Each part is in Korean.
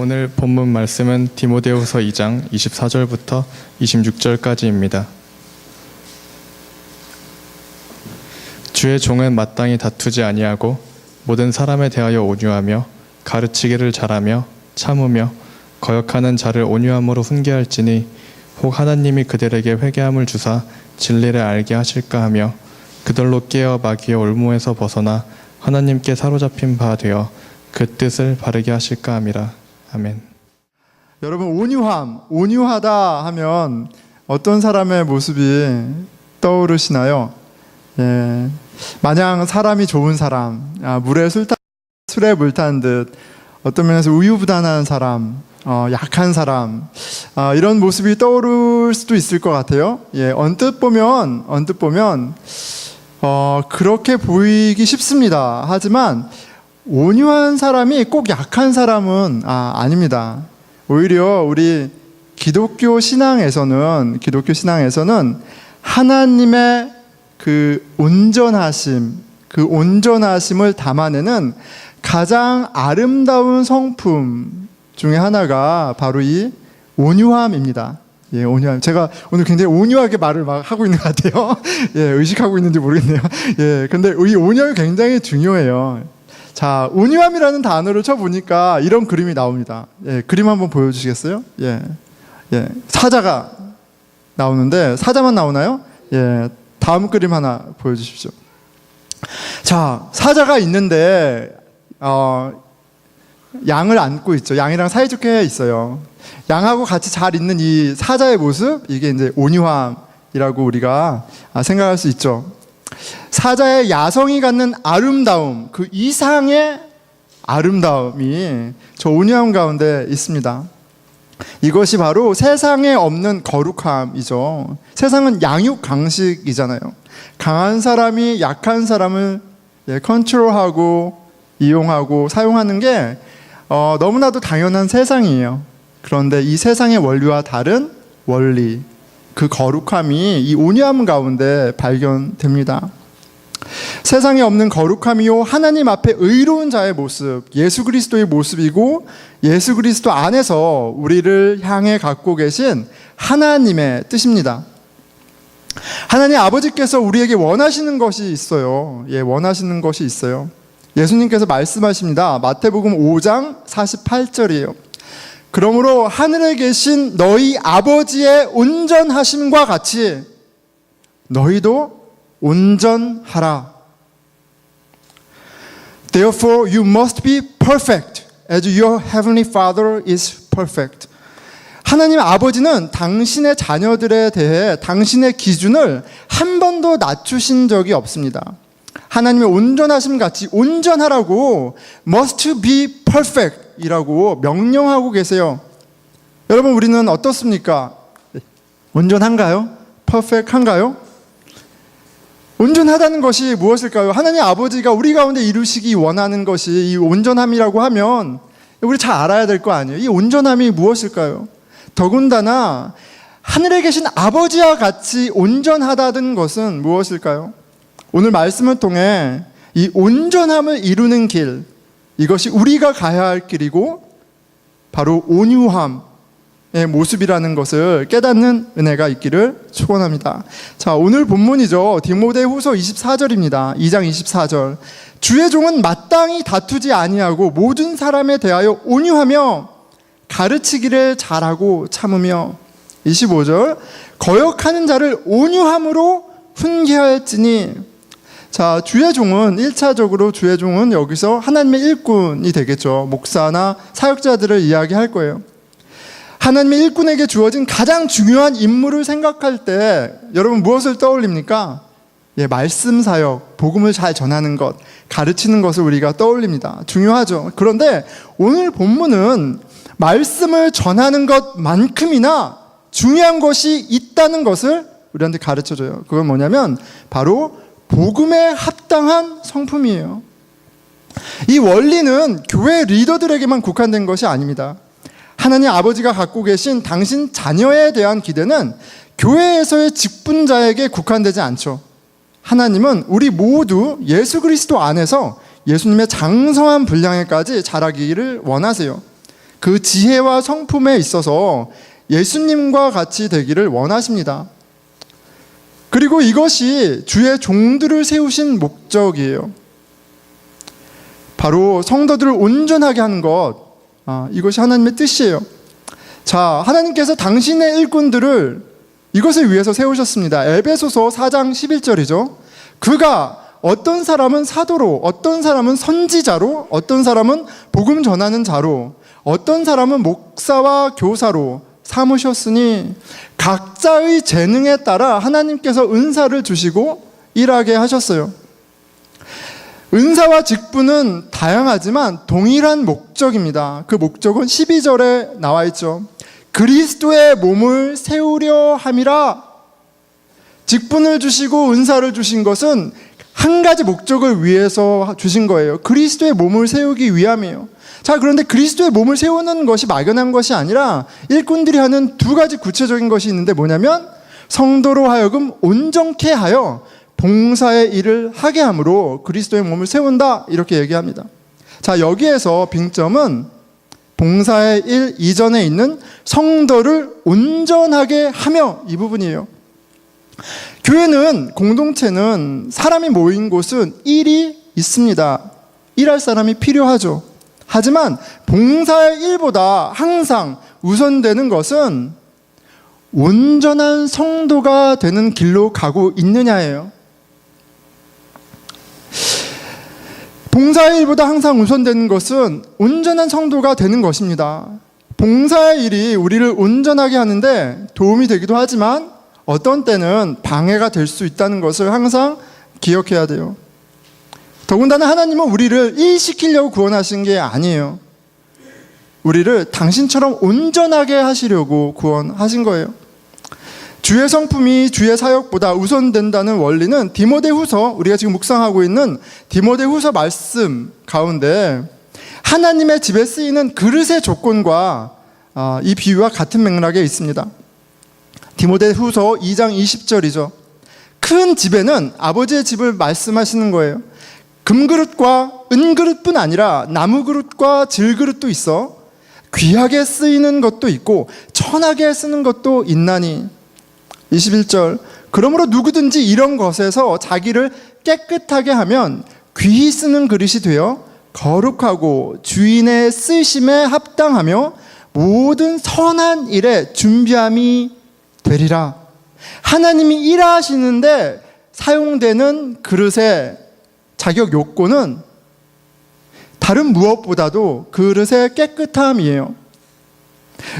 오늘 본문 말씀은 디모데후서 2장 24절부터 26절까지입니다. 주의 종은 마땅히 다투지 아니하고 모든 사람에 대하여 온유하며 가르치기를 잘하며 참으며 거역하는 자를 온유함으로 훈계할지니 혹 하나님이 그들에게 회개함을 주사 진리를 알게 하실까 하며 그들로 깨어 마귀의 올무에서 벗어나 하나님께 사로잡힌 바 되어 그 뜻을 바르게 하실까 함이라. 아멘. 여러분, 온유하다 하면 어떤 사람의 모습이 떠오르시나요? 예, 마냥 사람이 좋은 사람, 술에 물 탄 듯 어떤 면에서 우유부단한 사람, 약한 사람, 이런 모습이 떠오를 수도 있을 것 같아요. 예, 언뜻 보면 그렇게 보이기 쉽습니다. 하지만 온유한 사람이 꼭 약한 사람은 아닙니다. 오히려 우리 기독교 신앙에서는 하나님의 그 온전하심을 담아내는 가장 아름다운 성품 중에 하나가 바로 이 온유함입니다. 예, 온유함. 제가 오늘 굉장히 온유하게 말을 막 하고 있는 것 같아요. 예, 의식하고 있는지 모르겠네요. 예, 근데 이 온유함이 굉장히 중요해요. 자, 온유함이라는 단어를 쳐보니까 이런 그림이 나옵니다. 예, 그림 한번 보여주시겠어요? 예, 사자가 나오는데, 사자만 나오나요? 예, 다음 그림 하나 보여주십시오. 자, 사자가 있는데, 양을 안고 있죠. 양이랑 사이좋게 있어요. 양하고 같이 잘 있는 이 사자의 모습, 이게 이제 온유함이라고 우리가 생각할 수 있죠. 사자의 야성이 갖는 아름다움, 그 이상의 아름다움이 저 온유함 가운데 있습니다. 이것이 바로 세상에 없는 거룩함이죠. 세상은 양육강식이잖아요. 강한 사람이 약한 사람을 컨트롤하고 이용하고 사용하는 게 너무나도 당연한 세상이에요. 그런데 이 세상의 원리와 다른 원리, 그 거룩함이 이 온유함 가운데 발견됩니다. 세상에 없는 거룩함이요, 하나님 앞에 의로운 자의 모습, 예수 그리스도의 모습이고, 예수 그리스도 안에서 우리를 향해 갖고 계신 하나님의 뜻입니다. 하나님 아버지께서 우리에게 원하시는 것이 있어요. 원하시는 것이 있어요. 예수님께서 말씀하십니다. 마태복음 5장 48절이에요. 그러므로 하늘에 계신 너희 아버지의 온전하심과 같이 너희도 온전하라. Therefore you must be perfect as your heavenly Father is perfect. 하나님 아버지는 당신의 자녀들에 대해 당신의 기준을 한 번도 낮추신 적이 없습니다. 하나님의 온전하심 같이 온전하라고 must be perfect 이라고 명령하고 계세요. 여러분, 우리는 어떻습니까? 온전한가요? 퍼펙트한가요? 온전하다는 것이 무엇일까요? 하나님 아버지가 우리 가운데 이루시기 원하는 것이 이 온전함이라고 하면 우리 잘 알아야 될 거 아니에요? 이 온전함이 무엇일까요? 더군다나 하늘에 계신 아버지와 같이 온전하다는 것은 무엇일까요? 오늘 말씀을 통해 이 온전함을 이루는 길, 이것이 우리가 가야 할 길이고 바로 온유함의 모습이라는 것을 깨닫는 은혜가 있기를 축원합니다. 자, 오늘 본문이죠. 디모데후서 24절입니다. 2장 24절. 주의 종은 마땅히 다투지 아니하고 모든 사람에 대하여 온유하며 가르치기를 잘하고 참으며. 25절. 거역하는 자를 온유함으로 훈계할지니. 자, 주의 종은 1차적으로 주의 종은 여기서 하나님의 일꾼이 되겠죠. 목사나 사역자들을 이야기할 거예요. 하나님의 일꾼에게 주어진 가장 중요한 임무를 생각할 때 여러분 무엇을 떠올립니까? 말씀 사역, 복음을 잘 전하는 것, 가르치는 것을 우리가 떠올립니다. 중요하죠. 그런데 오늘 본문은 말씀을 전하는 것만큼이나 중요한 것이 있다는 것을 우리한테 가르쳐줘요. 그건 뭐냐면 바로 복음에 합당한 성품이에요. 이 원리는 교회 리더들에게만 국한된 것이 아닙니다. 하나님 아버지가 갖고 계신 당신 자녀에 대한 기대는 교회에서의 직분자에게 국한되지 않죠. 하나님은 우리 모두 예수 그리스도 안에서 예수님의 장성한 분량에까지 자라기를 원하세요. 그 지혜와 성품에 있어서 예수님과 같이 되기를 원하십니다. 그리고 이것이 주의 종들을 세우신 목적이에요. 바로 성도들을 온전하게 하는 것, 이것이 하나님의 뜻이에요. 자, 하나님께서 당신의 일꾼들을 이것을 위해서 세우셨습니다. 에베소서 4장 11절이죠. 그가 어떤 사람은 사도로, 어떤 사람은 선지자로, 어떤 사람은 복음 전하는 자로, 어떤 사람은 목사와 교사로 삼으셨으니 각자의 재능에 따라 하나님께서 은사를 주시고 일하게 하셨어요. 은사와 직분은 다양하지만 동일한 목적입니다. 그 목적은 12절에 나와 있죠. 그리스도의 몸을 세우려 함이라. 직분을 주시고 은사를 주신 것은 한 가지 목적을 위해서 주신 거예요. 그리스도의 몸을 세우기 위함이에요. 자, 그런데 그리스도의 몸을 세우는 것이 막연한 것이 아니라 일꾼들이 하는 두 가지 구체적인 것이 있는데 뭐냐면 성도로 하여금 온전케 하여 봉사의 일을 하게 함으로 그리스도의 몸을 세운다, 이렇게 얘기합니다. 자, 여기에서 빙점은 봉사의 일 이전에 있는 성도를 온전하게 하며, 이 부분이에요. 교회는, 공동체는, 사람이 모인 곳은 일이 있습니다. 일할 사람이 필요하죠. 하지만 봉사의 일보다 항상 우선되는 것은 온전한 성도가 되는 길로 가고 있느냐예요. 봉사의 일보다 항상 우선되는 것은 온전한 성도가 되는 것입니다. 봉사의 일이 우리를 온전하게 하는데 도움이 되기도 하지만 어떤 때는 방해가 될 수 있다는 것을 항상 기억해야 돼요. 더군다나 하나님은 우리를 일시키려고 구원하신 게 아니에요. 우리를 당신처럼 온전하게 하시려고 구원하신 거예요. 주의 성품이 주의 사역보다 우선된다는 원리는 디모데후서, 우리가 지금 묵상하고 있는 디모데후서 말씀 가운데 하나님의 집에 쓰이는 그릇의 조건과 이 비유와 같은 맥락에 있습니다. 디모데후서 2장 20절이죠. 큰 집에는 아버지의 집을 말씀하시는 거예요. 금그릇과 은그릇뿐 아니라 나무그릇과 질그릇도 있어 귀하게 쓰이는 것도 있고 천하게 쓰는 것도 있나니. 21절, 그러므로 누구든지 이런 것에서 자기를 깨끗하게 하면 귀히 쓰는 그릇이 되어 거룩하고 주인의 쓰심에 합당하며 모든 선한 일에 준비함이 되리라. 하나님이 일하시는데 사용되는 그릇의 자격 요건은 다른 무엇보다도 그릇의 깨끗함이에요.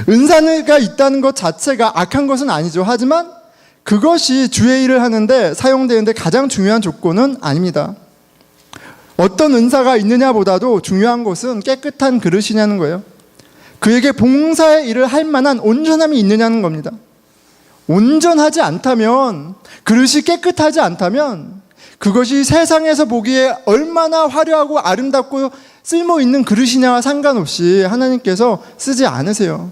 은사가 있다는 것 자체가 악한 것은 아니죠. 하지만 그것이 주의 일을 하는데 사용되는데 가장 중요한 조건은 아닙니다. 어떤 은사가 있느냐보다도 중요한 것은 깨끗한 그릇이냐는 거예요. 그에게 봉사의 일을 할 만한 온전함이 있느냐는 겁니다. 온전하지 않다면, 그릇이 깨끗하지 않다면 그것이 세상에서 보기에 얼마나 화려하고 아름답고 쓸모있는 그릇이냐와 상관없이 하나님께서 쓰지 않으세요.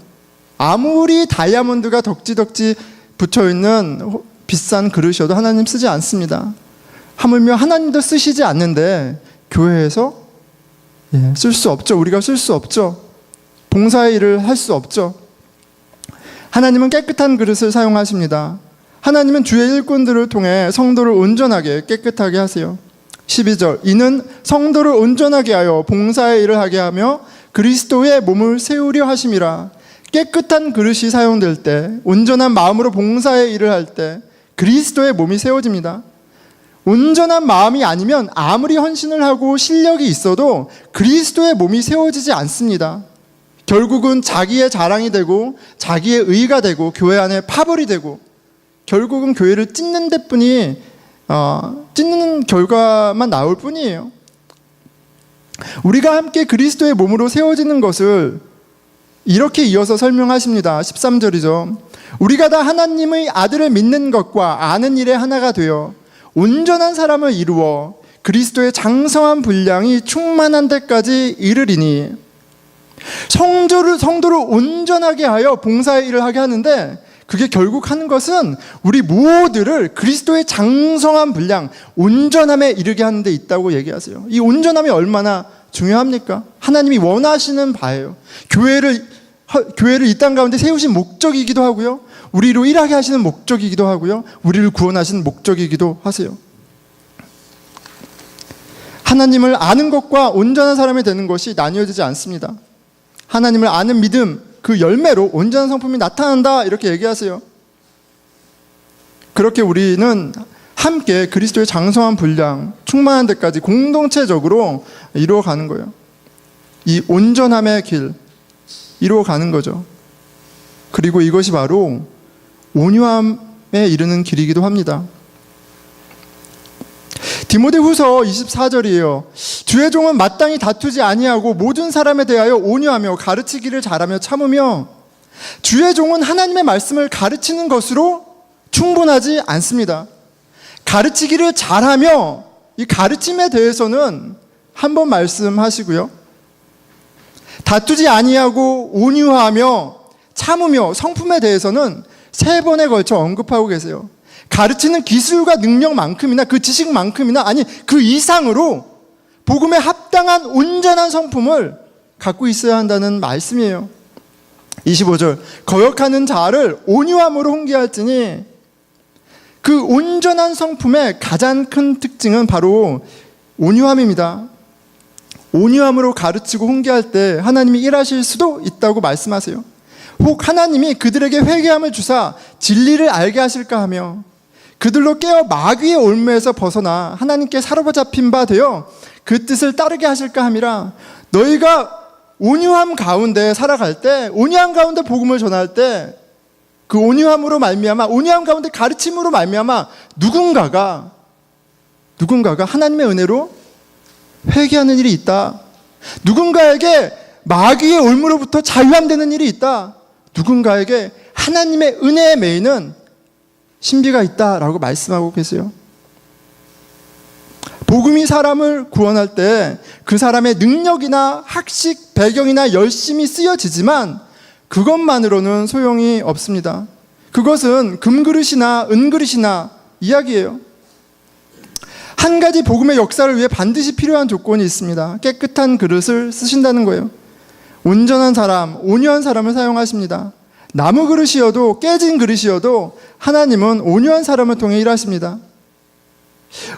아무리 다이아몬드가 덕지덕지 붙여있는 비싼 그릇이어도 하나님 쓰지 않습니다. 하물며 하나님도 쓰시지 않는데 교회에서 쓸 수 없죠. 우리가 쓸 수 없죠. 봉사의 일을 할 수 없죠. 하나님은 깨끗한 그릇을 사용하십니다. 하나님은 주의 일꾼들을 통해 성도를 온전하게 깨끗하게 하세요. 12절, 이는 성도를 온전하게 하여 봉사의 일을 하게 하며 그리스도의 몸을 세우려 하심이라. 깨끗한 그릇이 사용될 때, 온전한 마음으로 봉사의 일을 할 때 그리스도의 몸이 세워집니다. 온전한 마음이 아니면 아무리 헌신을 하고 실력이 있어도 그리스도의 몸이 세워지지 않습니다. 결국은 자기의 자랑이 되고 자기의 의가 되고 교회 안에 파벌이 되고 결국은 교회를 찢는 데뿐이 찢는 결과만 나올 뿐이에요. 우리가 함께 그리스도의 몸으로 세워지는 것을 이렇게 이어서 설명하십니다. 13절이죠. 우리가 다 하나님의 아들을 믿는 것과 아는 일에 하나가 되어 온전한 사람을 이루어 그리스도의 장성한 분량이 충만한 데까지 이르리니. 성도를 온전하게 하여 봉사의 일을 하게 하는데 그게 결국 하는 것은 우리 모두를 그리스도의 장성한 분량, 온전함에 이르게 하는 데 있다고 얘기하세요. 이 온전함이 얼마나 중요합니까? 하나님이 원하시는 바예요. 교회를 이 땅 가운데 세우신 목적이기도 하고요. 우리로 일하게 하시는 목적이기도 하고요. 우리를 구원하시는 목적이기도 하세요. 하나님을 아는 것과 온전한 사람이 되는 것이 나뉘어지지 않습니다. 하나님을 아는 믿음, 그 열매로 온전한 성품이 나타난다 이렇게 얘기하세요. 그렇게 우리는 함께 그리스도의 장성한 분량, 충만한 데까지 공동체적으로 이루어가는 거예요. 이 온전함의 길 이루어가는 거죠. 그리고 이것이 바로 온유함에 이르는 길이기도 합니다. 디모데후서 24절이에요. 주의 종은 마땅히 다투지 아니하고 모든 사람에 대하여 온유하며 가르치기를 잘하며 참으며. 주의 종은 하나님의 말씀을 가르치는 것으로 충분하지 않습니다. 가르치기를 잘하며, 이 가르침에 대해서는 한 번 말씀하시고요. 다투지 아니하고 온유하며 참으며 성품에 대해서는 3번에 걸쳐 언급하고 계세요. 가르치는 기술과 능력만큼이나 그 지식만큼이나 아니 그 이상으로 복음에 합당한 온전한 성품을 갖고 있어야 한다는 말씀이에요. 25절 거역하는 자를 온유함으로 훈계할지니. 그 온전한 성품의 가장 큰 특징은 바로 온유함입니다. 온유함으로 가르치고 훈계할 때 하나님이 일하실 수도 있다고 말씀하세요. 혹 하나님이 그들에게 회개함을 주사 진리를 알게 하실까 하며 그들로 깨어 마귀의 올무에서 벗어나 하나님께 사로잡힌 바 되어 그 뜻을 따르게 하실까 함이라. 너희가 온유함 가운데 살아갈 때, 온유함 가운데 복음을 전할 때, 그 온유함으로 말미암아, 온유함 가운데 가르침으로 말미암아 누군가가 하나님의 은혜로 회개하는 일이 있다. 누군가에게 마귀의 올무로부터 자유함되는 일이 있다. 누군가에게 하나님의 은혜에 매이는 신비가 있다라고 말씀하고 계세요. 복음이 사람을 구원할 때 그 사람의 능력이나 학식, 배경이나 열심히 쓰여지지만 그것만으로는 소용이 없습니다. 그것은 금그릇이나 은그릇이나 이야기예요. 한 가지 복음의 역사를 위해 반드시 필요한 조건이 있습니다. 깨끗한 그릇을 쓰신다는 거예요. 온전한 사람, 온유한 사람을 사용하십니다. 나무 그릇이어도 깨진 그릇이어도 하나님은 온유한 사람을 통해 일하십니다.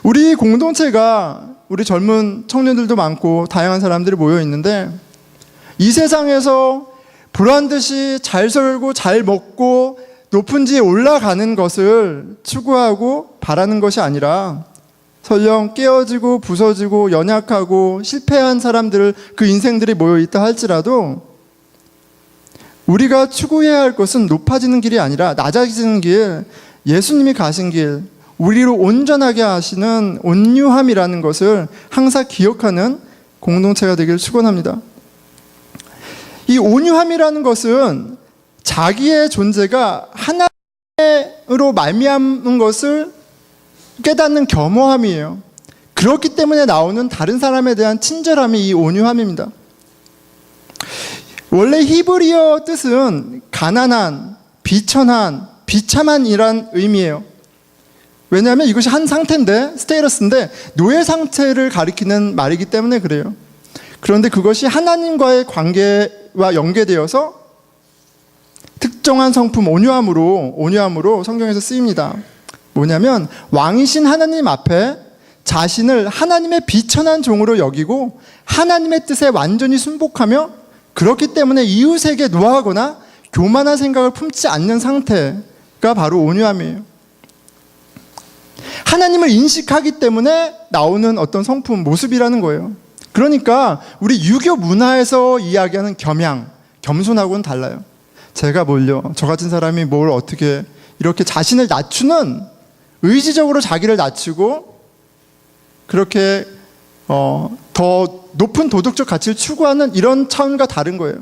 우리 공동체가 우리 젊은 청년들도 많고 다양한 사람들이 모여 있는데 이 세상에서 보란듯이 잘 살고 잘 먹고 높은 지에 올라가는 것을 추구하고 바라는 것이 아니라 설령 깨어지고 부서지고 연약하고 실패한 사람들 그 인생들이 모여 있다 할지라도 우리가 추구해야 할 것은 높아지는 길이 아니라 낮아지는 길, 예수님이 가신 길, 우리로 온전하게 하시는 온유함이라는 것을 항상 기억하는 공동체가 되기를 축원합니다. 이 온유함이라는 것은 자기의 존재가 하나님으로 말미암은 것을 깨닫는 겸허함이에요. 그렇기 때문에 나오는 다른 사람에 대한 친절함이 이 온유함입니다. 원래 히브리어 뜻은 가난한, 비천한, 비참한이란 의미예요. 왜냐하면 이것이 한 상태인데, 스테이러스인데 노예 상태를 가리키는 말이기 때문에 그래요. 그런데 그것이 하나님과의 관계와 연계되어서 특정한 성품 온유함으로 성경에서 쓰입니다. 뭐냐면 왕이신 하나님 앞에 자신을 하나님의 비천한 종으로 여기고 하나님의 뜻에 완전히 순복하며 그렇기 때문에 이웃에게 노하거나 교만한 생각을 품지 않는 상태가 바로 온유함이에요. 하나님을 인식하기 때문에 나오는 어떤 성품, 모습이라는 거예요. 그러니까 우리 유교 문화에서 이야기하는 겸양, 겸손하고는 달라요. 제가 뭘요? 저 같은 사람이 뭘 어떻게 이렇게 자신을 낮추는, 의지적으로 자기를 낮추고 그렇게 더 높은 도덕적 가치를 추구하는 이런 차원과 다른 거예요.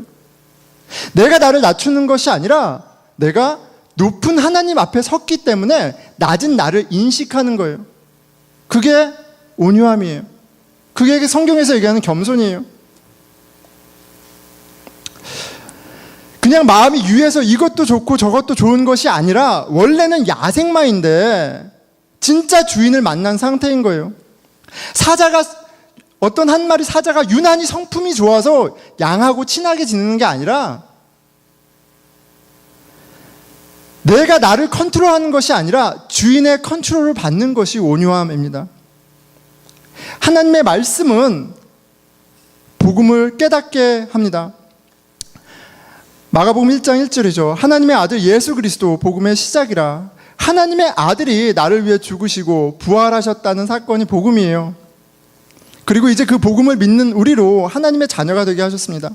내가 나를 낮추는 것이 아니라 내가 높은 하나님 앞에 섰기 때문에 낮은 나를 인식하는 거예요. 그게 온유함이에요. 그게 성경에서 얘기하는 겸손이에요. 그냥 마음이 유해서 이것도 좋고 저것도 좋은 것이 아니라 원래는 야생마인데 진짜 주인을 만난 상태인 거예요. 사자가 어떤 한 마리 사자가 유난히 성품이 좋아서 양하고 친하게 지내는 게 아니라 내가 나를 컨트롤하는 것이 아니라 주인의 컨트롤을 받는 것이 온유함입니다. 하나님의 말씀은 복음을 깨닫게 합니다. 마가복음 1장 1절이죠. 하나님의 아들 예수 그리스도 복음의 시작이라. 하나님의 아들이 나를 위해 죽으시고 부활하셨다는 사건이 복음이에요. 그리고 이제 그 복음을 믿는 우리로 하나님의 자녀가 되게 하셨습니다.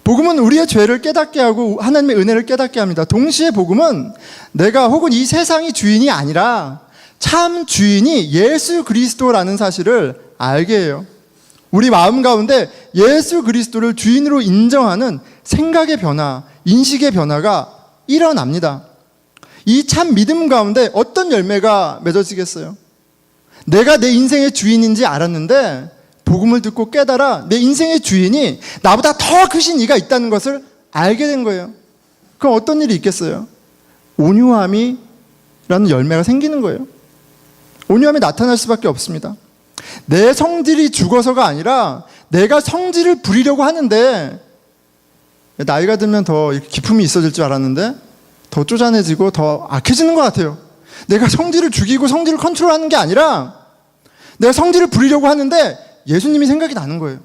복음은 우리의 죄를 깨닫게 하고 하나님의 은혜를 깨닫게 합니다. 동시에 복음은 내가 혹은 이 세상이 주인이 아니라 참 주인이 예수 그리스도라는 사실을 알게 해요. 우리 마음 가운데 예수 그리스도를 주인으로 인정하는 생각의 변화, 인식의 변화가 일어납니다. 이 참 믿음 가운데 어떤 열매가 맺어지겠어요? 내가 내 인생의 주인인지 알았는데 복음을 듣고 깨달아 내 인생의 주인이 나보다 더 크신 이가 있다는 것을 알게 된 거예요. 그럼 어떤 일이 있겠어요? 온유함이라는 열매가 생기는 거예요. 온유함이 나타날 수밖에 없습니다. 내 성질이 죽어서가 아니라 내가 성질을 부리려고 하는데 나이가 들면 더 기품이 있어질 줄 알았는데 더 쪼잔해지고 더 악해지는 것 같아요. 내가 성질을 죽이고 성질을 컨트롤하는 게 아니라 내가 성질을 부리려고 하는데 예수님이 생각이 나는 거예요.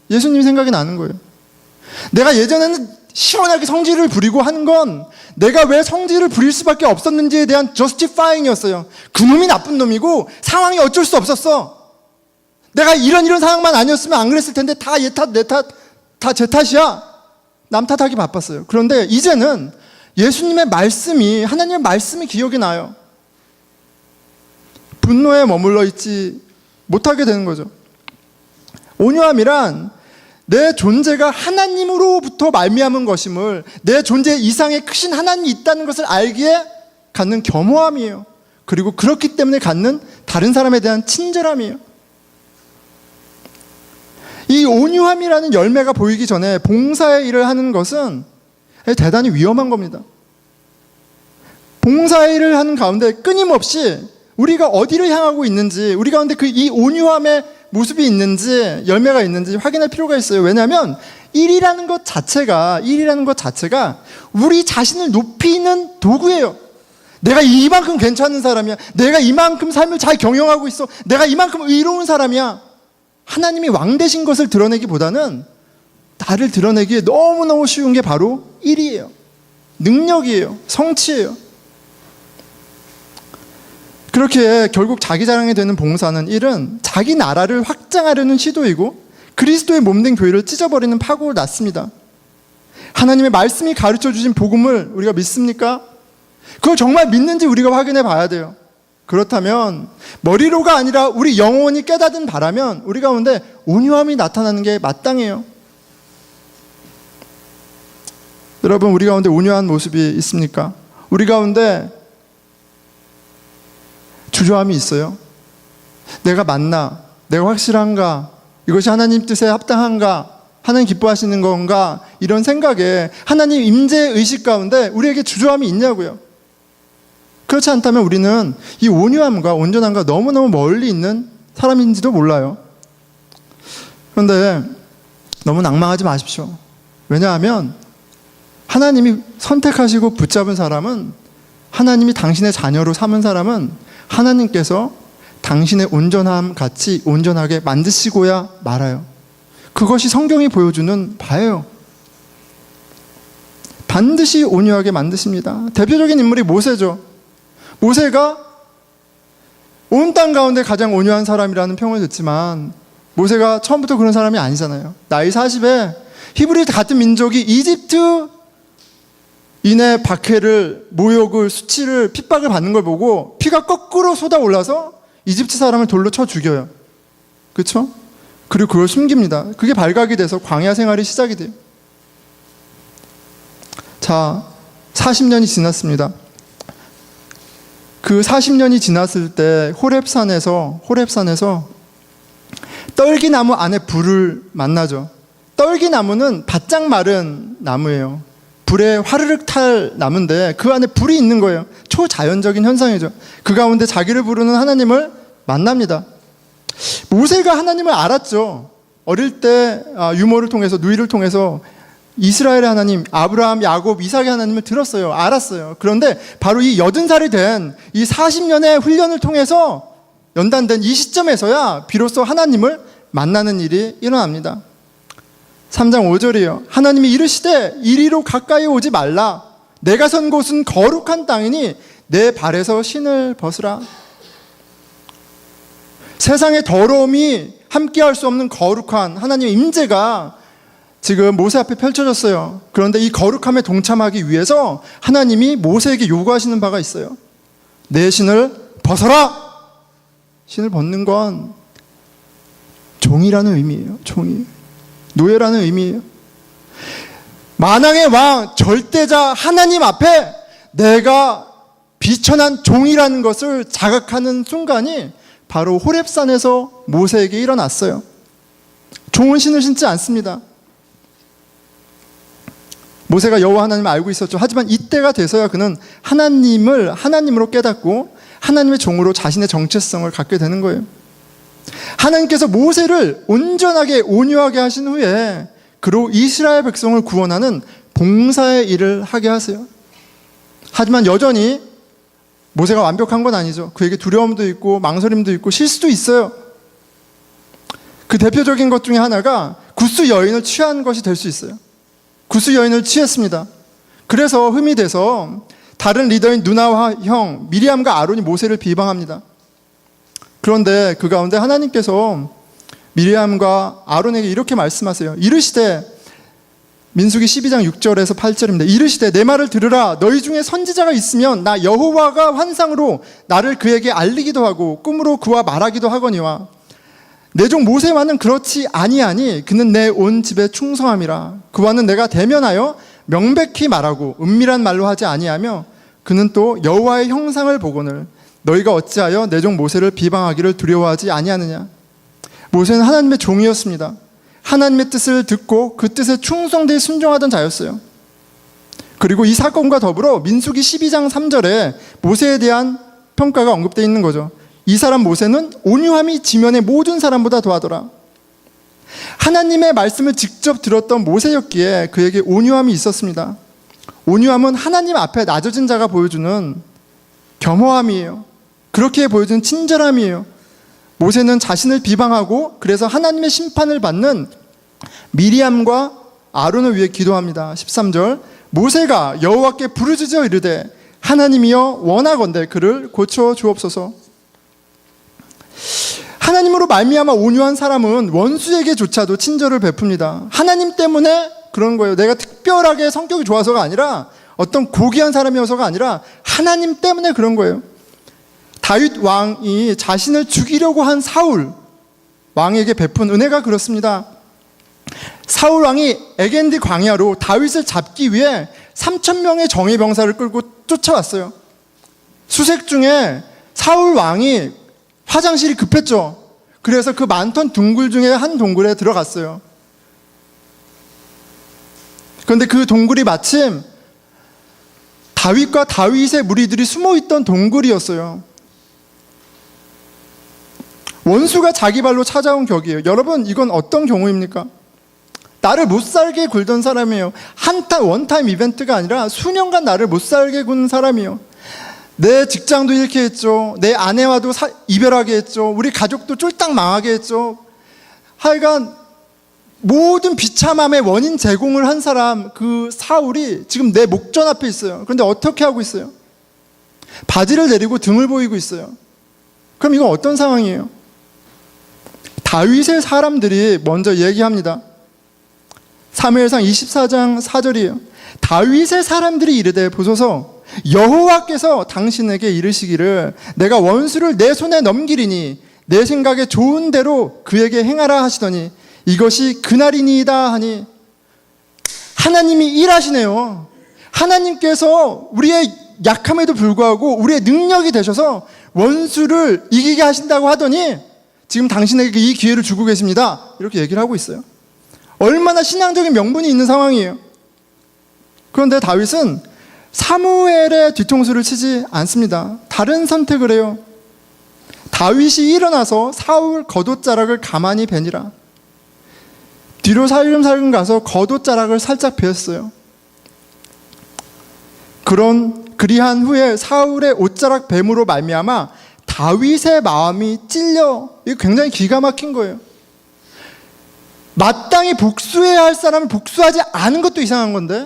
예수님이 생각이 나는 거예요. 내가 예전에는 시원하게 성질을 부리고 하는 건 내가 왜 성질을 부릴 수밖에 없었는지에 대한 justifying이었어요. 그놈이 나쁜 놈이고 상황이 어쩔 수 없었어. 내가 이런 상황만 아니었으면 안 그랬을 텐데 다 얘 탓, 내 탓, 다 제 탓이야. 남 탓하기 바빴어요. 그런데 이제는 예수님의 말씀이, 하나님의 말씀이 기억이 나요. 분노에 머물러 있지 못하게 되는 거죠. 온유함이란 내 존재가 하나님으로부터 말미암은 것임을, 내 존재 이상의 크신 하나님이 있다는 것을 알기에 갖는 겸허함이에요. 그리고 그렇기 때문에 갖는 다른 사람에 대한 친절함이에요. 이 온유함이라는 열매가 보이기 전에 봉사의 일을 하는 것은 대단히 위험한 겁니다. 봉사의 일을 하는 가운데 끊임없이 우리가 어디를 향하고 있는지, 우리 가운데 이 온유함의 모습이 있는지, 열매가 있는지 확인할 필요가 있어요. 왜냐하면 일이라는 것 자체가 우리 자신을 높이는 도구예요. 내가 이만큼 괜찮은 사람이야. 내가 이만큼 삶을 잘 경영하고 있어. 내가 이만큼 의로운 사람이야. 하나님이 왕 되신 것을 드러내기보다는 나를 드러내기에 너무너무 쉬운 게 바로 일이에요. 능력이에요. 성취예요. 그렇게 결국 자기 자랑이 되는 봉사는, 일은 자기 나라를 확장하려는 시도이고 그리스도의 몸된 교회를 찢어버리는 파국을 낳습니다. 하나님의 말씀이 가르쳐 주신 복음을 우리가 믿습니까? 그걸 정말 믿는지 우리가 확인해 봐야 돼요. 그렇다면 머리로가 아니라 우리 영혼이 깨닫은 바라면 우리 가운데 온유함이 나타나는 게 마땅해요. 여러분, 우리 가운데 온유한 모습이 있습니까? 우리 가운데 주저함이 있어요. 내가 맞나? 내가 확실한가? 이것이 하나님 뜻에 합당한가? 하나님 기뻐하시는 건가? 이런 생각에, 하나님 임재 의식 가운데 우리에게 주저함이 있냐고요. 그렇지 않다면 우리는 이 온유함과 온전함과 너무너무 멀리 있는 사람인지도 몰라요. 그런데 너무 낭망하지 마십시오. 왜냐하면 하나님이 선택하시고 붙잡은 사람은, 하나님이 당신의 자녀로 삼은 사람은 하나님께서 당신의 온전함 같이 온전하게 만드시고야 말아요. 그것이 성경이 보여주는 바예요. 반드시 온유하게 만드십니다. 대표적인 인물이 모세죠. 모세가 온 땅 가운데 가장 온유한 사람이라는 평을 듣지만 모세가 처음부터 그런 사람이 아니잖아요. 나이 40에 히브리 같은 민족이 이집트인의 박해를, 모욕을, 수치를, 핍박을 받는 걸 보고 피가 거꾸로 쏟아올라서 이집트 사람을 돌로 쳐 죽여요. 그렇죠? 그리고 그걸 숨깁니다. 그게 발각이 돼서 광야 생활이 시작이 돼요. 자, 40년이 지났습니다. 그 40년이 지났을 때 호렙산에서 떨기나무 안에 불을 만나죠. 떨기나무는 바짝 마른 나무예요. 불에 화르륵 탈 나무인데 그 안에 불이 있는 거예요. 초자연적인 현상이죠. 그 가운데 자기를 부르는 하나님을 만납니다. 모세가 하나님을 알았죠. 어릴 때 유모를 통해서, 누이를 통해서 이스라엘의 하나님, 아브라함, 야곱, 이삭의 하나님을 들었어요. 알았어요. 그런데 바로 이 80살이 된 이 40년의 훈련을 통해서 연단된 이 시점에서야 비로소 하나님을 만나는 일이 일어납니다. 3장 5절이요. 하나님이 이르시되 이리로 가까이 오지 말라. 내가 선 곳은 거룩한 땅이니 내 발에서 신을 벗으라. 세상의 더러움이 함께할 수 없는 거룩한 하나님의 임재가 지금 모세 앞에 펼쳐졌어요. 그런데 이 거룩함에 동참하기 위해서 하나님이 모세에게 요구하시는 바가 있어요. 내 신을 벗어라. 신을 벗는 건 종이라는 의미예요. 종이. 노예라는 의미예요. 만왕의 왕, 절대자 하나님 앞에 내가 비천한 종이라는 것을 자각하는 순간이 바로 호렙산에서 모세에게 일어났어요. 종은 신을 신지 않습니다. 모세가 여호와 하나님을 알고 있었죠. 하지만 이때가 돼서야 그는 하나님을 하나님으로 깨닫고 하나님의 종으로 자신의 정체성을 갖게 되는 거예요. 하나님께서 모세를 온전하게 온유하게 하신 후에 그로 이스라엘 백성을 구원하는 봉사의 일을 하게 하세요. 하지만 여전히 모세가 완벽한 건 아니죠. 그에게 두려움도 있고 망설임도 있고 실수도 있어요. 그 대표적인 것 중에 하나가 구스 여인을 취한 것이 될 수 있어요. 구스 여인을 취했습니다. 그래서 흠이 돼서 다른 리더인 누나와 형 미리암과 아론이 모세를 비방합니다. 그런데 그 가운데 하나님께서 미리암과 아론에게 이렇게 말씀하세요. 이르시되, 민수기 12장 6절에서 8절입니다. 이르시되 내 말을 들으라. 너희 중에 선지자가 있으면 나 여호와가 환상으로 나를 그에게 알리기도 하고 꿈으로 그와 말하기도 하거니와 내 종 모세와는 그렇지 아니하니 그는 내 온 집에 충성함이라. 그와는 내가 대면하여 명백히 말하고 은밀한 말로 하지 아니하며 그는 또 여호와의 형상을 보거늘 너희가 어찌하여 내 종 모세를 비방하기를 두려워하지 아니하느냐. 모세는 하나님의 종이었습니다. 하나님의 뜻을 듣고 그 뜻에 충성되게 순종하던 자였어요. 그리고 이 사건과 더불어 민수기 12장 3절에 모세에 대한 평가가 언급되어 있는 거죠. 이 사람 모세는 온유함이 지면의 모든 사람보다 더하더라. 하나님의 말씀을 직접 들었던 모세였기에 그에게 온유함이 있었습니다. 온유함은 하나님 앞에 낮아진 자가 보여주는 겸허함이에요. 그렇게 보여주는 친절함이에요. 모세는 자신을 비방하고 그래서 하나님의 심판을 받는 미리암과 아론을 위해 기도합니다. 13절 모세가 여호와께 부르짖어 이르되 하나님이여 원하건대 그를 고쳐 주옵소서. 하나님으로 말미암아 온유한 사람은 원수에게조차도 친절을 베풉니다. 하나님 때문에 그런 거예요. 내가 특별하게 성격이 좋아서가 아니라 어떤 고귀한 사람이어서가 아니라 하나님 때문에 그런 거예요. 다윗 왕이 자신을 죽이려고 한 사울 왕에게 베푼 은혜가 그렇습니다. 사울 왕이 에겐디 광야로 다윗을 잡기 위해 3,000명의 정예병사를 끌고 쫓아왔어요. 수색 중에 사울 왕이 화장실이 급했죠. 그래서 그 많던 동굴 중에 한 동굴에 들어갔어요. 그런데 그 동굴이 마침 다윗과 다윗의 무리들이 숨어있던 동굴이었어요. 원수가 자기 발로 찾아온 격이에요. 여러분, 이건 어떤 경우입니까? 나를 못살게 굴던 사람이에요. 원타임 이벤트가 아니라 수년간 나를 못살게 군 사람이에요. 내 직장도 잃게 했죠. 내 아내와도 이별하게 했죠. 우리 가족도 쫄딱 망하게 했죠. 하여간 모든 비참함의 원인 제공을 한 사람, 그 사울이 지금 내 목전 앞에 있어요. 그런데 어떻게 하고 있어요? 바지를 내리고 등을 보이고 있어요. 그럼 이건 어떤 상황이에요? 다윗의 사람들이 먼저 얘기합니다. 사무엘상 24장 4절이에요. 다윗의 사람들이 이르되 보소서 여호와께서 당신에게 이르시기를 내가 원수를 내 손에 넘기리니 내 생각에 좋은 대로 그에게 행하라 하시더니 이것이 그날이니이다 하니 하나님이 일하시네요. 하나님께서 우리의 약함에도 불구하고 우리의 능력이 되셔서 원수를 이기게 하신다고 하더니 지금 당신에게 이 기회를 주고 계십니다. 이렇게 얘기를 하고 있어요. 얼마나 신앙적인 명분이 있는 상황이에요. 그런데 다윗은 사무엘의 뒤통수를 치지 않습니다. 다른 선택을 해요. 다윗이 일어나서 사울 겉옷자락을 가만히 베니라. 뒤로 살금살금 가서 겉옷자락을 살짝 베었어요. 그리한 후에 사울의 옷자락 뱀으로 말미암아 다윗의 마음이 찔려. 이거 굉장히 기가 막힌 거예요. 마땅히 복수해야 할 사람을 복수하지 않은 것도 이상한 건데,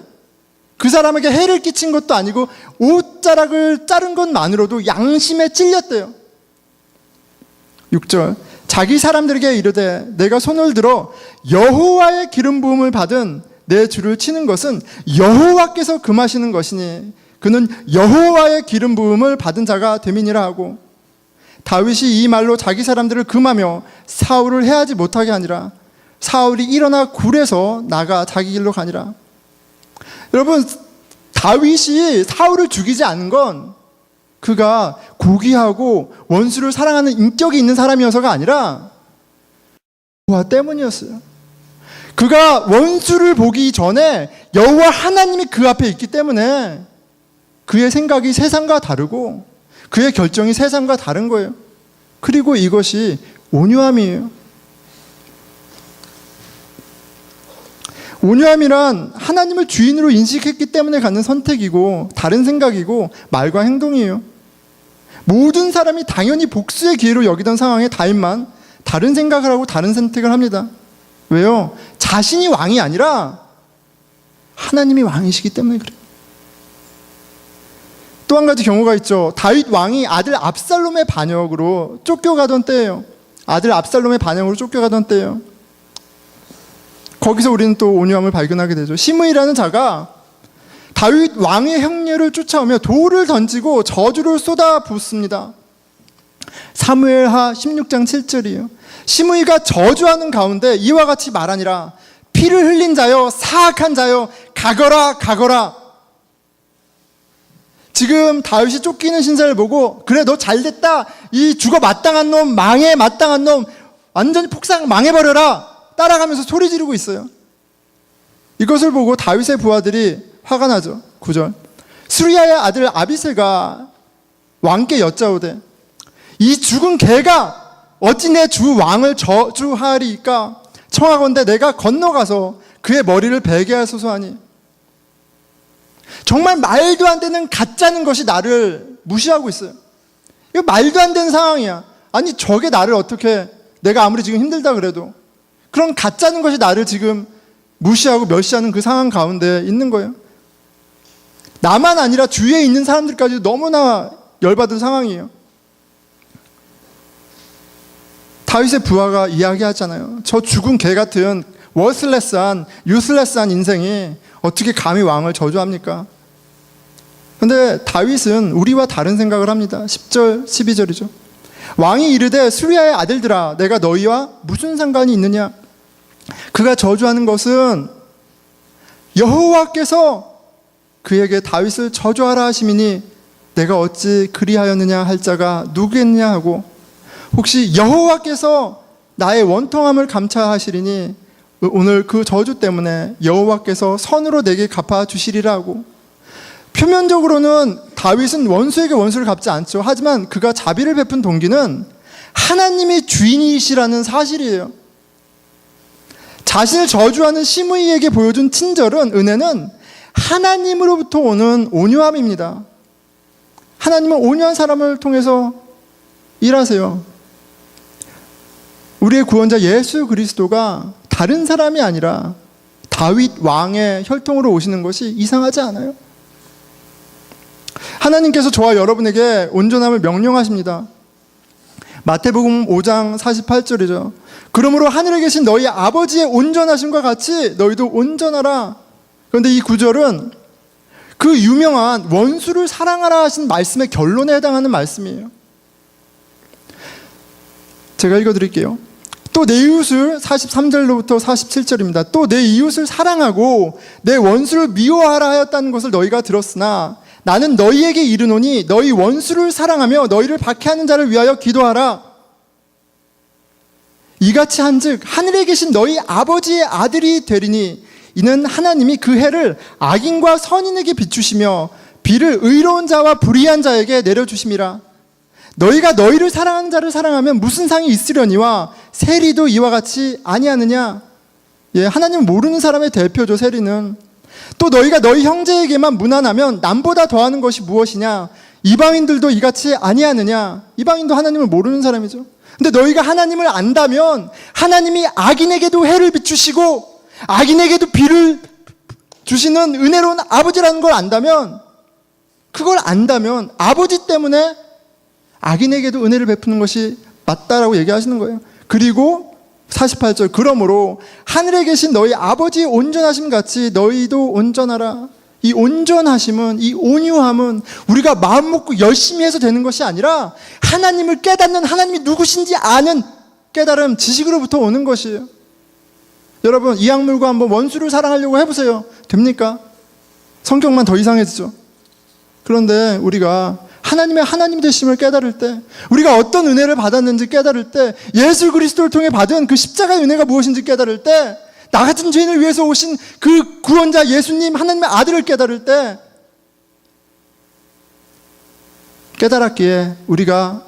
그 사람에게 해를 끼친 것도 아니고 옷자락을 자른 것만으로도 양심에 찔렸대요. 6절, 자기 사람들에게 이르되 내가 손을 들어 여호와의 기름 부음을 받은 내 주를 치는 것은 여호와께서 금하시는 것이니 그는 여호와의 기름 부음을 받은 자가 됨이니라 하고, 다윗이 이 말로 자기 사람들을 금하며 사울을 해하지 못하게 하니라. 사울이 일어나 굴에서 나가 자기 길로 가니라. 여러분, 다윗이 사울을 죽이지 않은 건 그가 고귀하고 원수를 사랑하는 인격이 있는 사람이어서가 아니라 여호와 때문이었어요. 그가 원수를 보기 전에 여호와 하나님이 그 앞에 있기 때문에 그의 생각이 세상과 다르고 그의 결정이 세상과 다른 거예요. 그리고 이것이 온유함이에요. 온유함이란 하나님을 주인으로 인식했기 때문에 갖는 선택이고 다른 생각이고 말과 행동이에요. 모든 사람이 당연히 복수의 기회로 여기던 상황에 다윗만 다른 생각을 하고 다른 선택을 합니다. 왜요? 자신이 왕이 아니라 하나님이 왕이시기 때문에 그래요. 또 한 가지 경우가 있죠. 다윗 왕이 아들 압살롬의 반역으로 쫓겨가던 때예요. 아들 압살롬의 반역으로 쫓겨가던 때예요. 거기서 우리는 또 온유함을 발견하게 되죠. 시므이라는 자가 다윗 왕의 형례를 쫓아오며 돌을 던지고 저주를 쏟아붓습니다. 사무엘하 16장 7절이에요. 시므이가 저주하는 가운데 이와 같이 말하니라. 피를 흘린 자여, 사악한 자여, 가거라 가거라. 지금 다윗이 쫓기는 신세를 보고, 그래 너 잘됐다, 이 죽어 마땅한 놈, 망해 마땅한 놈, 완전히 폭삭 망해버려라, 따라가면서 소리 지르고 있어요. 이것을 보고 다윗의 부하들이 화가 나죠. 9절, 수리아의 아들 아비새가 왕께 여짜오되 이 죽은 개가 어찌 내 주 왕을 저주하리이까? 청하건대 내가 건너가서 그의 머리를 베게 하소서 하니. 정말 말도 안 되는 가짜는 것이 나를 무시하고 있어요. 이거 말도 안 되는 상황이야. 아니 저게 나를 어떻게, 내가 아무리 지금 힘들다 그래도 그런 가짜는 것이 나를 지금 무시하고 멸시하는 그 상황 가운데 있는 거예요. 나만 아니라 주위에 있는 사람들까지 너무나 열받은 상황이에요. 다윗의 부하가 이야기하잖아요. 저 죽은 개 같은 워슬레스한, 유슬레스한 인생이 어떻게 감히 왕을 저주합니까? 그런데 다윗은 우리와 다른 생각을 합니다. 10절, 12절이죠. 왕이 이르되 수리아의 아들들아, 내가 너희와 무슨 상관이 있느냐? 그가 저주하는 것은 여호와께서 그에게 다윗을 저주하라 하심이니 내가 어찌 그리하였느냐 할 자가 누구겠냐 하고, 혹시 여호와께서 나의 원통함을 감찰하시리니 오늘 그 저주 때문에 여호와께서 선으로 내게 갚아주시리라 하고, 표면적으로는 다윗은 원수에게 원수를 갚지 않죠. 하지만 그가 자비를 베푼 동기는 하나님이 주인이시라는 사실이에요. 자신을 저주하는 시므이에게 보여준 친절은, 은혜는 하나님으로부터 오는 온유함입니다. 하나님은 온유한 사람을 통해서 일하세요. 우리의 구원자 예수 그리스도가 다른 사람이 아니라 다윗 왕의 혈통으로 오시는 것이 이상하지 않아요? 하나님께서 저와 여러분에게 온전함을 명령하십니다. 마태복음 5장 48절이죠. 그러므로 하늘에 계신 너희 아버지의 온전하심과 같이 너희도 온전하라. 그런데 이 구절은 그 유명한 원수를 사랑하라 하신 말씀의 결론에 해당하는 말씀이에요. 제가 읽어드릴게요. 또 내 이웃을, 43절로부터 47절입니다. 또 내 이웃을 사랑하고 내 원수를 미워하라 하였다는 것을 너희가 들었으나 나는 너희에게 이르노니 너희 원수를 사랑하며 너희를 박해하는 자를 위하여 기도하라. 이같이 한즉 하늘에 계신 너희 아버지의 아들이 되리니 이는 하나님이 그 해를 악인과 선인에게 비추시며 비를 의로운 자와 불의한 자에게 내려주심이라. 너희가 너희를 사랑하는 자를 사랑하면 무슨 상이 있으려니와 세리도 이와 같이 아니하느냐. 예, 하나님 모르는 사람의 대표죠, 세리는. 또 너희가 너희 형제에게만 무난하면 남보다 더하는 것이 무엇이냐. 이방인들도 이같이 아니하느냐. 이방인도 하나님을 모르는 사람이죠. 근데 너희가 하나님을 안다면 하나님이 악인에게도 해를 비추시고 악인에게도 비를 주시는 은혜로운 아버지라는 걸 안다면, 그걸 안다면 아버지 때문에 악인에게도 은혜를 베푸는 것이 맞다라고 얘기하시는 거예요. 그리고 48절, 그러므로 하늘에 계신 너희 아버지의 온전하심 같이 너희도 온전하라. 이 온전하심은, 이 온유함은 우리가 마음 먹고 열심히 해서 되는 것이 아니라 하나님을 깨닫는, 하나님이 누구신지 아는 깨달음, 지식으로부터 오는 것이에요. 여러분, 이 약물과 한번 원수를 사랑하려고 해보세요. 됩니까? 성격만 더 이상해지죠. 그런데 우리가 하나님의 하나님 되심을 깨달을 때, 우리가 어떤 은혜를 받았는지 깨달을 때, 예수 그리스도를 통해 받은 그 십자가의 은혜가 무엇인지 깨달을 때, 나 같은 죄인을 위해서 오신 그 구원자 예수님, 하나님의 아들을 깨달을 때, 깨달았기에 우리가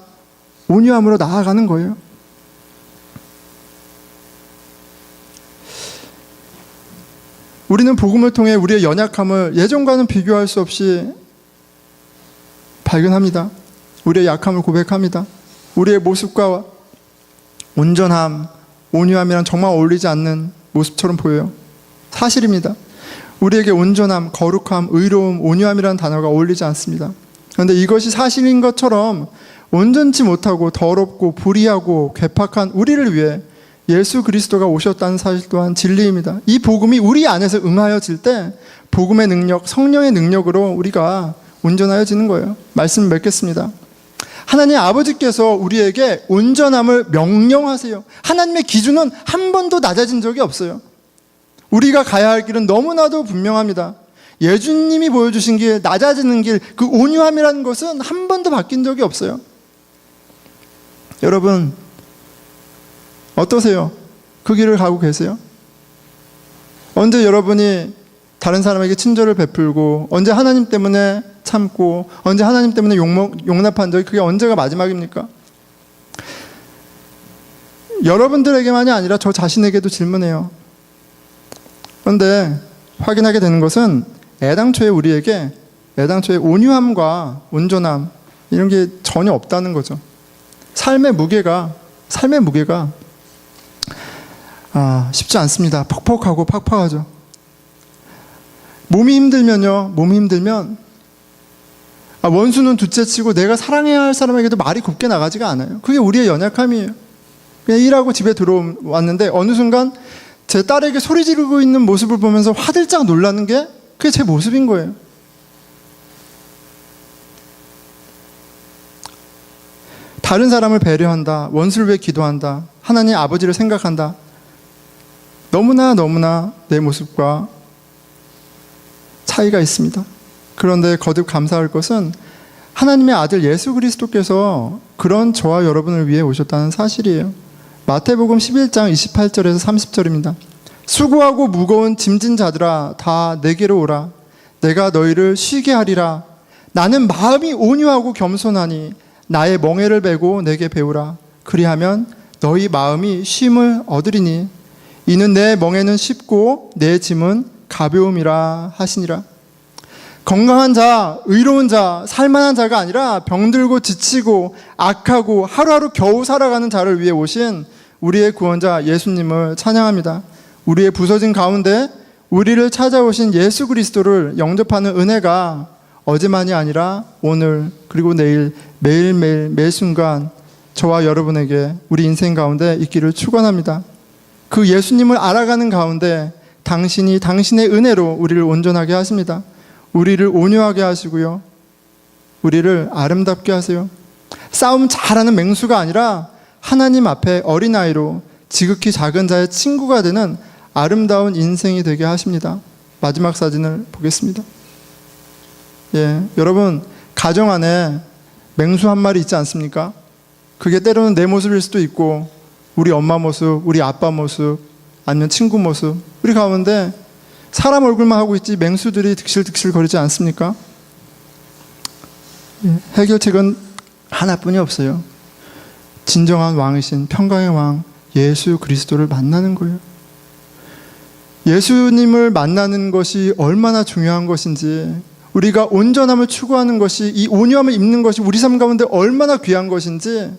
온유함으로 나아가는 거예요. 우리는 복음을 통해 우리의 연약함을 예전과는 비교할 수 없이 발견합니다. 우리의 약함을 고백합니다. 우리의 모습과 온전함, 온유함이랑 정말 어울리지 않는 모습처럼 보여요. 사실입니다. 우리에게 온전함, 거룩함, 의로움, 온유함이라는 단어가 어울리지 않습니다. 그런데 이것이 사실인 것처럼 온전치 못하고 더럽고 불의하고 괴팍한 우리를 위해 예수 그리스도가 오셨다는 사실 또한 진리입니다. 이 복음이 우리 안에서 응하여질 때 복음의 능력, 성령의 능력으로 우리가 온전하여지는 거예요. 말씀 맺겠습니다. 하나님 아버지께서 우리에게 온전함을 명령하세요. 하나님의 기준은 한 번도 낮아진 적이 없어요. 우리가 가야 할 길은 너무나도 분명합니다. 예수님이 보여주신 길, 낮아지는 길, 그 온유함이라는 것은 한 번도 바뀐 적이 없어요. 여러분, 어떠세요? 그 길을 가고 계세요? 언제 여러분이 다른 사람에게 친절을 베풀고, 언제 하나님 때문에 참고, 언제 하나님 때문에 용납한 적이, 그게 언제가 마지막입니까? 여러분들에게만이 아니라 저 자신에게도 질문해요. 그런데 확인하게 되는 것은 애당초에 우리에게 애당초에 온유함과 온전함 이런 게 전혀 없다는 거죠. 삶의 무게가 쉽지 않습니다. 퍽퍽하고 팍팍하죠. 몸이 힘들면 원수는 둘째치고 내가 사랑해야 할 사람에게도 말이 곱게 나가지가 않아요. 그게 우리의 연약함이에요. 그냥 일하고 집에 들어왔는데 어느 순간 제 딸에게 소리 지르고 있는 모습을 보면서 화들짝 놀라는 게 그게 제 모습인 거예요. 다른 사람을 배려한다, 원수를 위해 기도한다, 하나님 아버지를 생각한다. 너무나 내 모습과 차이가 있습니다. 그런데 거듭 감사할 것은 하나님의 아들 예수 그리스도께서 그런 저와 여러분을 위해 오셨다는 사실이에요. 마태복음 11장 28절에서 30절입니다. 수고하고 무거운 짐진 자들아 다 내게로 오라. 내가 너희를 쉬게 하리라. 나는 마음이 온유하고 겸손하니 나의 멍에를 베고 내게 배우라. 그리하면 너희 마음이 쉼을 얻으리니 이는 내 멍에는 쉽고 내 짐은 가벼움이라 하시니라. 건강한 자, 의로운 자, 살만한 자가 아니라 병들고 지치고 악하고 하루하루 겨우 살아가는 자를 위해 오신 우리의 구원자 예수님을 찬양합니다. 우리의 부서진 가운데 우리를 찾아오신 예수 그리스도를 영접하는 은혜가 어제만이 아니라 오늘 그리고 내일 매일매일 매순간 저와 여러분에게 우리 인생 가운데 있기를 축원합니다. 그 예수님을 알아가는 가운데 당신이 당신의 은혜로 우리를 온전하게 하십니다. 우리를 온유하게 하시고요. 우리를 아름답게 하세요. 싸움 잘하는 맹수가 아니라 하나님 앞에 어린아이로 지극히 작은 자의 친구가 되는 아름다운 인생이 되게 하십니다. 마지막 사진을 보겠습니다. 여러분, 가정 안에 맹수 한 마리 있지 않습니까? 그게 때로는 내 모습일 수도 있고 우리 엄마 모습, 우리 아빠 모습, 아니면 친구 모습, 우리 가운데 사람 얼굴만 하고 있지 맹수들이 득실득실 거리지 않습니까? 해결책은 하나뿐이 없어요. 진정한 왕이신 평강의 왕 예수 그리스도를 만나는 거예요. 예수님을 만나는 것이 얼마나 중요한 것인지, 우리가 온전함을 추구하는 것이, 이 온유함을 입는 것이 우리 삶 가운데 얼마나 귀한 것인지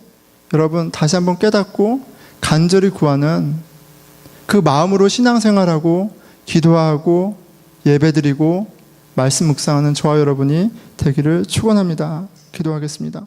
여러분 다시 한번 깨닫고 간절히 구하는 그 마음으로 신앙생활하고 기도하고 예배드리고 말씀 묵상하는 저와 여러분이 되기를 축원합니다. 기도하겠습니다.